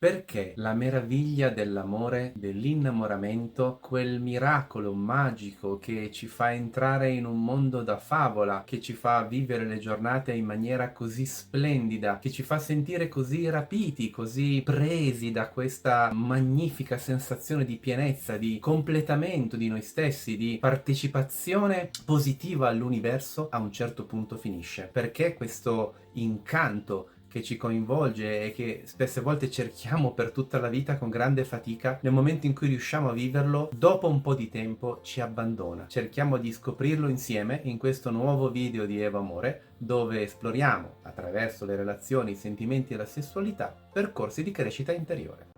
Perché la meraviglia dell'amore, dell'innamoramento, quel miracolo magico che ci fa entrare in un mondo da favola, che ci fa vivere le giornate in maniera così splendida, che ci fa sentire così rapiti, così presi da questa magnifica sensazione di pienezza, di completamento di noi stessi, di partecipazione positiva all'universo, a un certo punto finisce. Perché questo incanto che ci coinvolge e che spesse volte cerchiamo per tutta la vita con grande fatica, nel momento in cui riusciamo a viverlo, dopo un po' di tempo ci abbandona. Cerchiamo di scoprirlo insieme in questo nuovo video di Evo Amore, dove esploriamo, attraverso le relazioni, i sentimenti e la sessualità, percorsi di crescita interiore.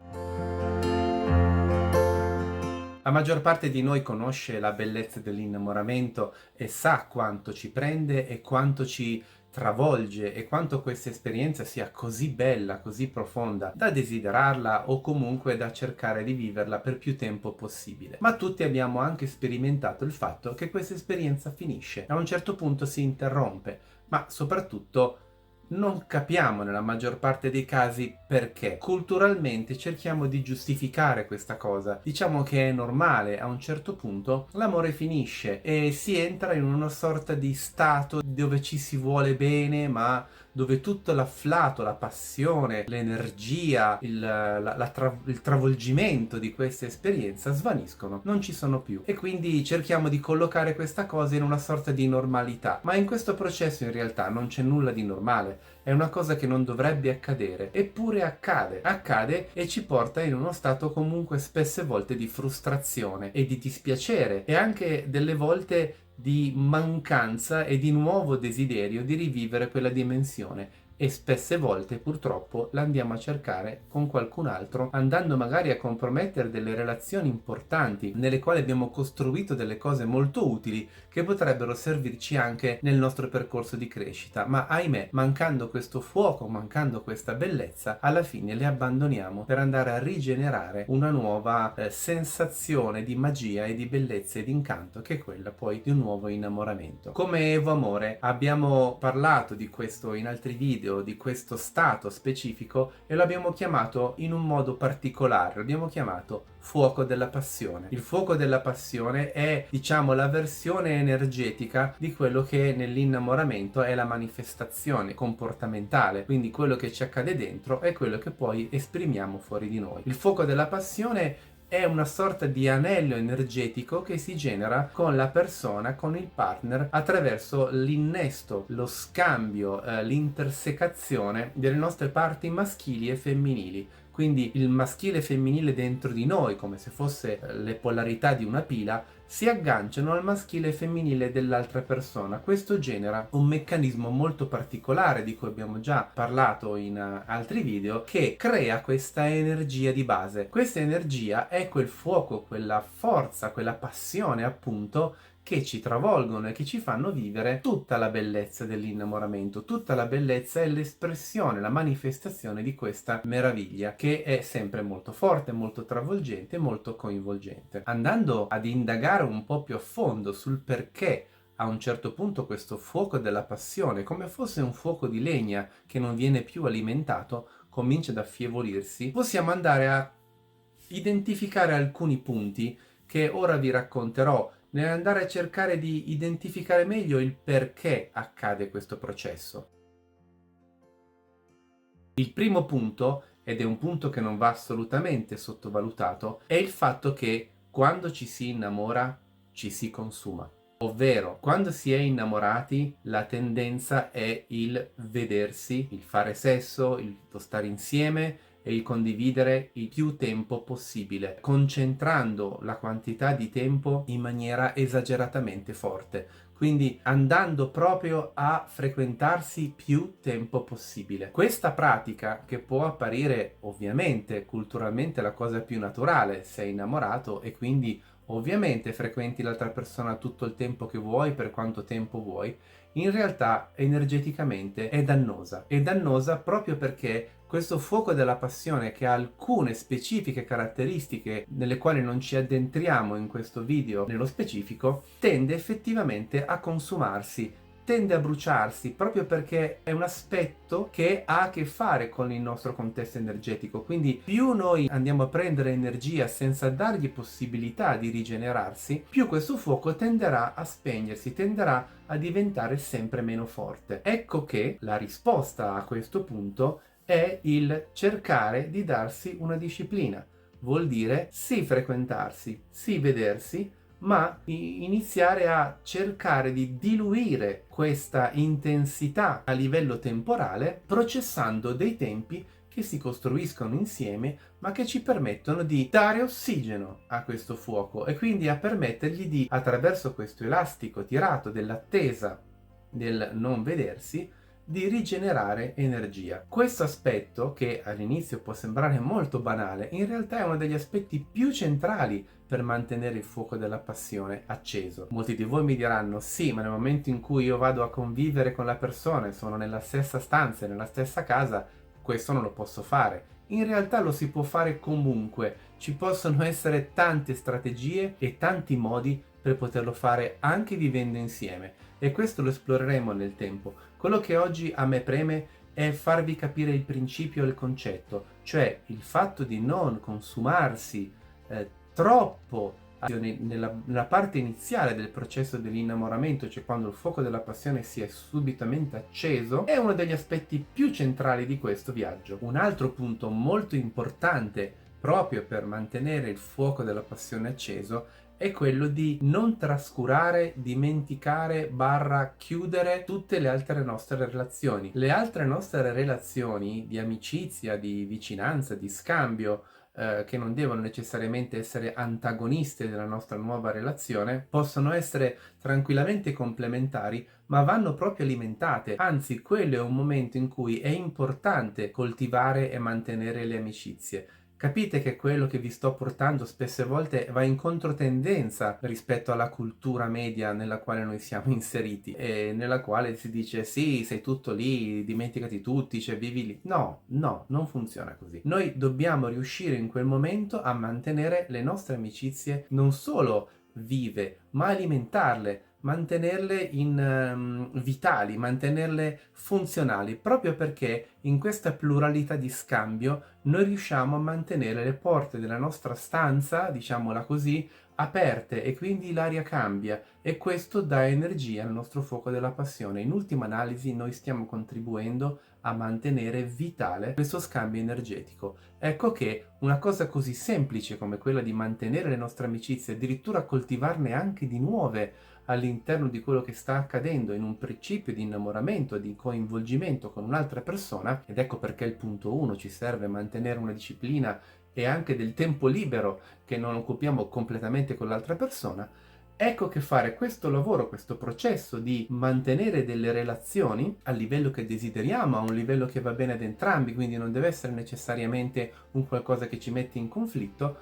La maggior parte di noi conosce la bellezza dell'innamoramento e sa quanto ci prende e quanto ci travolge e quanto questa esperienza sia così bella, così profonda, da desiderarla o comunque da cercare di viverla per più tempo possibile. Ma tutti abbiamo anche sperimentato il fatto che questa esperienza finisce, a un certo punto si interrompe, ma soprattutto non capiamo nella maggior parte dei casi perché. Culturalmente cerchiamo di giustificare questa cosa. Diciamo che è normale, a un certo punto l'amore finisce e si entra in una sorta di stato dove ci si vuole bene, ma dove tutto l'afflato, la passione, l'energia, il travolgimento di questa esperienza svaniscono, non ci sono più. E quindi cerchiamo di collocare questa cosa in una sorta di normalità. Ma in questo processo in realtà non c'è nulla di normale. È una cosa che non dovrebbe accadere, eppure accade e ci porta in uno stato comunque spesse volte di frustrazione e di dispiacere e anche delle volte di mancanza e di nuovo desiderio di rivivere quella dimensione. E spesse volte purtroppo la andiamo a cercare con qualcun altro, andando magari a compromettere delle relazioni importanti nelle quali abbiamo costruito delle cose molto utili che potrebbero servirci anche nel nostro percorso di crescita, ma ahimè, mancando questo fuoco, mancando questa bellezza, alla fine le abbandoniamo per andare a rigenerare una nuova sensazione di magia e di bellezza e di incanto, che è quella poi di un nuovo innamoramento. Come Evo Amore abbiamo parlato di questo in altri video, di questo stato specifico, e lo abbiamo chiamato in un modo particolare, lo abbiamo chiamato fuoco della passione. Il fuoco della passione è, diciamo, la versione energetica di quello che nell'innamoramento è la manifestazione comportamentale, quindi quello che ci accade dentro è quello che poi esprimiamo fuori di noi. Il fuoco della passione è una sorta di anello energetico che si genera con la persona, con il partner, attraverso l'innesto, lo scambio, l'intersecazione delle nostre parti maschili e femminili. Quindi il maschile e femminile dentro di noi, come se fosse le polarità di una pila, si agganciano al maschile e femminile dell'altra persona. Questo genera un meccanismo molto particolare di cui abbiamo già parlato in altri video, che crea questa energia di base. Questa energia è quel fuoco, quella forza, quella passione appunto che ci travolgono e che ci fanno vivere tutta la bellezza dell'innamoramento, tutta la bellezza e l'espressione, la manifestazione di questa meraviglia che è sempre molto forte, molto travolgente, molto coinvolgente. Andando ad indagare un po' più a fondo sul perché a un certo punto questo fuoco della passione, come fosse un fuoco di legna che non viene più alimentato, comincia ad affievolirsi, possiamo andare a identificare alcuni punti che ora vi racconterò, nell'andare a cercare di identificare meglio il perché accade questo processo. Il primo punto, ed è un punto che non va assolutamente sottovalutato, è il fatto che quando ci si innamora ci si consuma. Ovvero, quando si è innamorati, la tendenza è il vedersi, il fare sesso, il stare insieme e il condividere il più tempo possibile, concentrando la quantità di tempo in maniera esageratamente forte. Quindi andando proprio a frequentarsi più tempo possibile. Questa pratica, che può apparire ovviamente culturalmente la cosa più naturale, sei innamorato e quindi ovviamente frequenti l'altra persona tutto il tempo che vuoi, per quanto tempo vuoi, in realtà energeticamente è dannosa. È dannosa proprio perché questo fuoco della passione, che ha alcune specifiche caratteristiche nelle quali non ci addentriamo in questo video nello specifico, tende effettivamente a consumarsi tende a bruciarsi proprio perché è un aspetto che ha a che fare con il nostro contesto energetico. Quindi più noi andiamo a prendere energia senza dargli possibilità di rigenerarsi, più questo fuoco tenderà a spegnersi, tenderà a diventare sempre meno forte. Ecco che la risposta a questo punto è il cercare di darsi una disciplina. Vuol dire sì frequentarsi, sì vedersi, ma iniziare a cercare di diluire questa intensità a livello temporale, processando dei tempi che si costruiscono insieme, ma che ci permettono di dare ossigeno a questo fuoco e quindi a permettergli di, attraverso questo elastico tirato dell'attesa del non vedersi, di rigenerare energia. Questo aspetto, che all'inizio può sembrare molto banale, in realtà è uno degli aspetti più centrali per mantenere il fuoco della passione acceso. Molti di voi mi diranno: sì, ma nel momento in cui io vado a convivere con la persona e sono nella stessa stanza e nella stessa casa, questo non lo posso fare. In realtà lo si può fare comunque, ci possono essere tante strategie e tanti modi per poterlo fare anche vivendo insieme, e questo lo esploreremo nel tempo. Quello che oggi a me preme è farvi capire il principio e il concetto, cioè il fatto di non consumarsi troppo nella parte iniziale del processo dell'innamoramento, cioè quando il fuoco della passione si è subitamente acceso, è uno degli aspetti più centrali di questo viaggio. Un altro punto molto importante proprio per mantenere il fuoco della passione acceso è quello di non trascurare, dimenticare, chiudere tutte le altre nostre relazioni. Le altre nostre relazioni di amicizia, di vicinanza, di scambio, che non devono necessariamente essere antagoniste della nostra nuova relazione, possono essere tranquillamente complementari, ma vanno proprio alimentate. Anzi, quello è un momento in cui è importante coltivare e mantenere le amicizie. Capite che quello che vi sto portando spesse volte va in controtendenza rispetto alla cultura media nella quale noi siamo inseriti e nella quale si dice: sì, sei tutto lì, dimenticati tutti, cioè vivi lì. No, no, non funziona così. Noi dobbiamo riuscire in quel momento a mantenere le nostre amicizie non solo vive, ma alimentarle, mantenerle vitali, mantenerle funzionali, proprio perché in questa pluralità di scambio noi riusciamo a mantenere le porte della nostra stanza, diciamola così, aperte, e quindi l'aria cambia e questo dà energia al nostro fuoco della passione. In ultima analisi noi stiamo contribuendo a mantenere vitale questo scambio energetico. Ecco che una cosa così semplice come quella di mantenere le nostre amicizie, addirittura coltivarne anche di nuove all'interno di quello che sta accadendo in un principio di innamoramento, di coinvolgimento con un'altra persona, ed ecco perché il punto 1 ci serve mantenere una disciplina e anche del tempo libero che non occupiamo completamente con l'altra persona. Ecco che fare questo lavoro, questo processo di mantenere delle relazioni al livello che desideriamo, a un livello che va bene ad entrambi, quindi non deve essere necessariamente un qualcosa che ci mette in conflitto,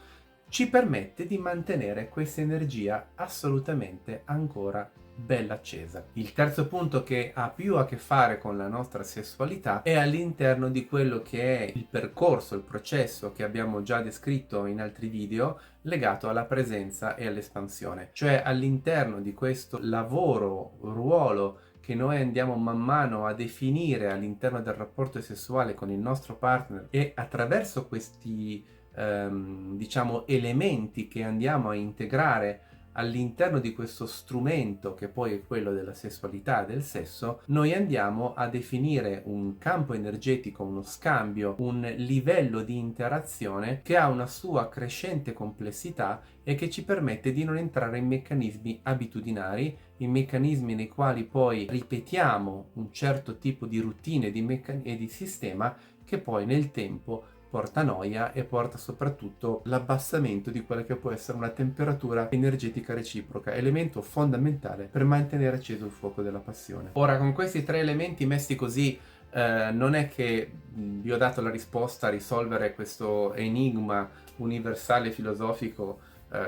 ci permette di mantenere questa energia assolutamente ancora bella accesa. Il terzo punto, che ha più a che fare con la nostra sessualità, è all'interno di quello che è il percorso, il processo che abbiamo già descritto in altri video, legato alla presenza e all'espansione. Cioè all'interno di questo lavoro, ruolo che noi andiamo man mano a definire all'interno del rapporto sessuale con il nostro partner, e attraverso questi diciamo elementi che andiamo a integrare all'interno di questo strumento che poi è quello della sessualità e del sesso, noi andiamo a definire un campo energetico, uno scambio, un livello di interazione che ha una sua crescente complessità e che ci permette di non entrare in meccanismi abitudinari, in meccanismi nei quali poi ripetiamo un certo tipo di routine e di sistema che poi nel tempo porta noia e porta soprattutto l'abbassamento di quella che può essere una temperatura energetica reciproca, elemento fondamentale per mantenere acceso il fuoco della passione. Ora, con questi tre elementi messi così, non è che vi ho dato la risposta a risolvere questo enigma universale filosofico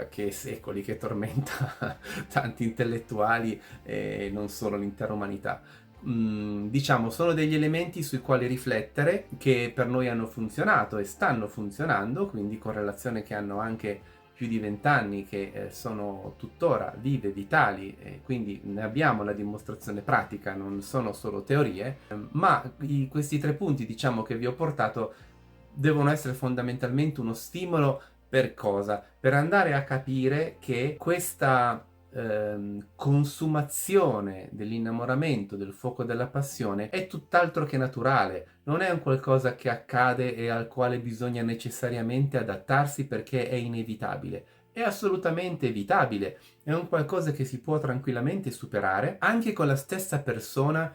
che è secoli, che tormenta tanti intellettuali e non solo l'intera umanità. Diciamo, sono degli elementi sui quali riflettere, che per noi hanno funzionato e stanno funzionando, quindi con relazioni che hanno anche più di 20 anni che sono tuttora vive, vitali, e quindi ne abbiamo la dimostrazione pratica, non sono solo teorie, ma questi 3 punti, diciamo, che vi ho portato devono essere fondamentalmente uno stimolo per cosa? Per andare a capire che questa consumazione dell'innamoramento, del fuoco della passione, è tutt'altro che naturale, non è un qualcosa che accade e al quale bisogna necessariamente adattarsi perché è inevitabile. È assolutamente evitabile, è un qualcosa che si può tranquillamente superare anche con la stessa persona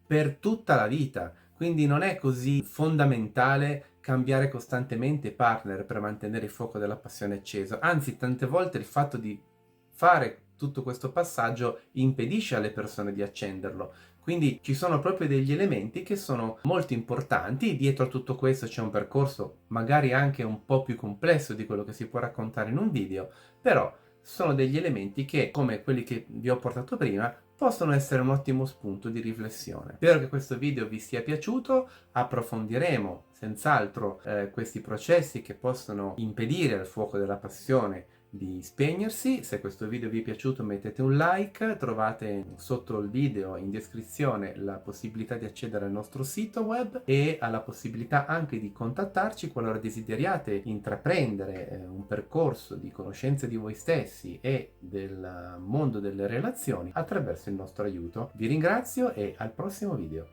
per tutta la vita. Quindi non è così fondamentale cambiare costantemente partner per mantenere il fuoco della passione acceso. Anzi, tante volte il fatto di fare tutto questo passaggio impedisce alle persone di accenderlo. Quindi ci sono proprio degli elementi che sono molto importanti. Dietro a tutto questo c'è un percorso magari anche un po' più complesso di quello che si può raccontare in un video, però sono degli elementi che, come quelli che vi ho portato prima, possono essere un ottimo spunto di riflessione. Spero che questo video vi sia piaciuto, approfondiremo senz'altro questi processi che possono impedire al fuoco della passione di spegnersi. Se questo video vi è piaciuto mettete un like, trovate sotto il video in descrizione la possibilità di accedere al nostro sito web e alla possibilità anche di contattarci qualora desideriate intraprendere un percorso di conoscenza di voi stessi e del mondo delle relazioni attraverso il nostro aiuto. Vi ringrazio e al prossimo video.